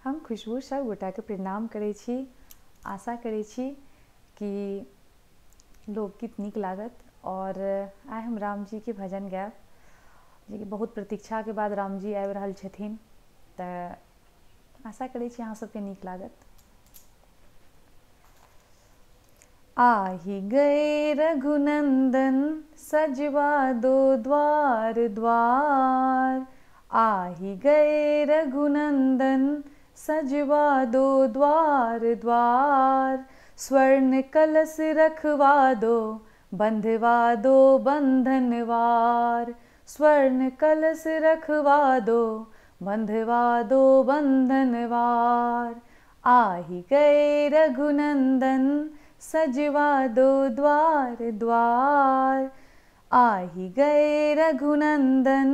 हम खुशबू सब गोटा के प्रणाम करै छी। आशा करै छी कि लोकगीत नीक लागत। और आइ हम राम जी के भजन गायब, जे कि बहुत प्रतीक्षा के बाद राम जी आबि रहल छथिन, तऽ आशा करै छी अहाँ सबके नीक लागत। आहि गए रघुनंदन सजवा दो द्वार द्वार, आहि गए रघुनंदन सजवा दो द्वार द्वार, स्वर्ण कलश रखवा दो बंधवा दो बंधनवार, स्वर्ण कलश रखवा दो बंधवा दो बंधनवार। आहि गए रघुनंदन सजवा दो द्वार द्वार, आहि गए रघुनंदन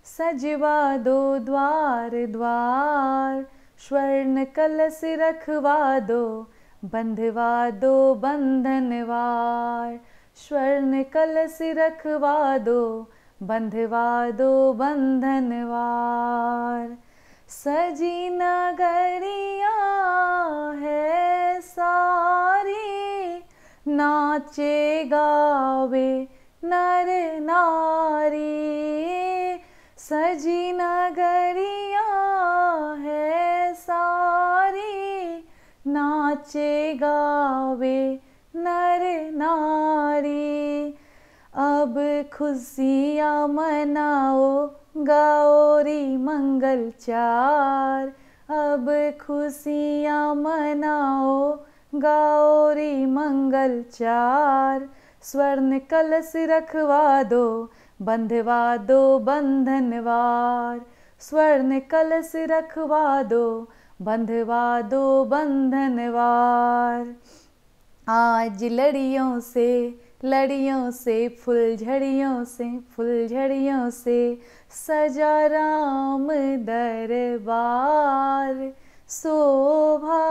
सजवा दो द्वार द्वार, स्वर्ण कलश रखवा दो बंधवा दो बंधनवार, स्वर्ण कलश रखवा दो बंधवा दो बंधनवार। सजी नगरिया है सारी, नाचे गावे नर नारी, सजी नगरिया है सारी, नाचे गावे नर नारी। अब खुशियाँ मनाओ गाओ री मंगल चार, अब खुशियाँ मनाओ गाओ री मंगल चार, स्वर्ण कलश रखवा दो बंधवा दो बंधनवार, स्वर्ण कलश रखवा दो बंधवा दो बंधनवार। आज लड़ियों से फुलझड़ियों से सजा राम दरबार, शोभा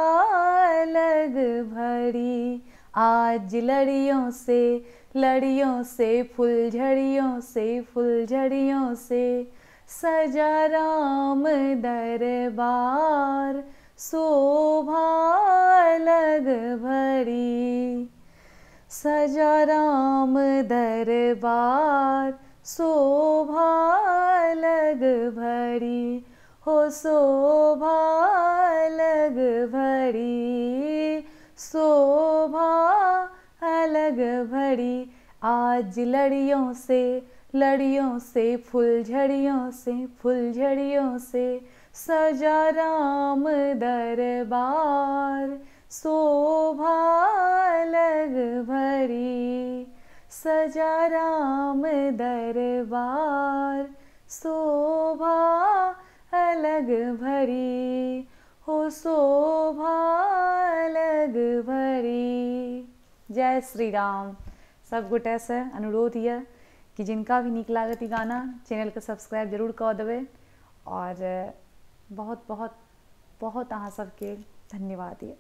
अलग भरी। आज लड़ियों से फुलझड़ियों से सजा राम दरबार, शोभा अलग भरी। सजा राम दरबार शोभा अलग भरी, हो शोभा अलग भरी, शोभा अलग भरी। आज लड़ियों से फुलझड़ियों से सजा राम दरबार, शोभा अलग भरी, सजा राम दरबार, शोभा अलग भरी, हो शोभा अलग भरी। जय श्री राम। सब गोटे से अनुरोध ये कि जिनका भी नीक लागत ई गाना, चैनल के सब्सक्राइब जरूर कऽ देबै। और बहुत बहुत बहुत अहाँ सबके धन्यवाद ये।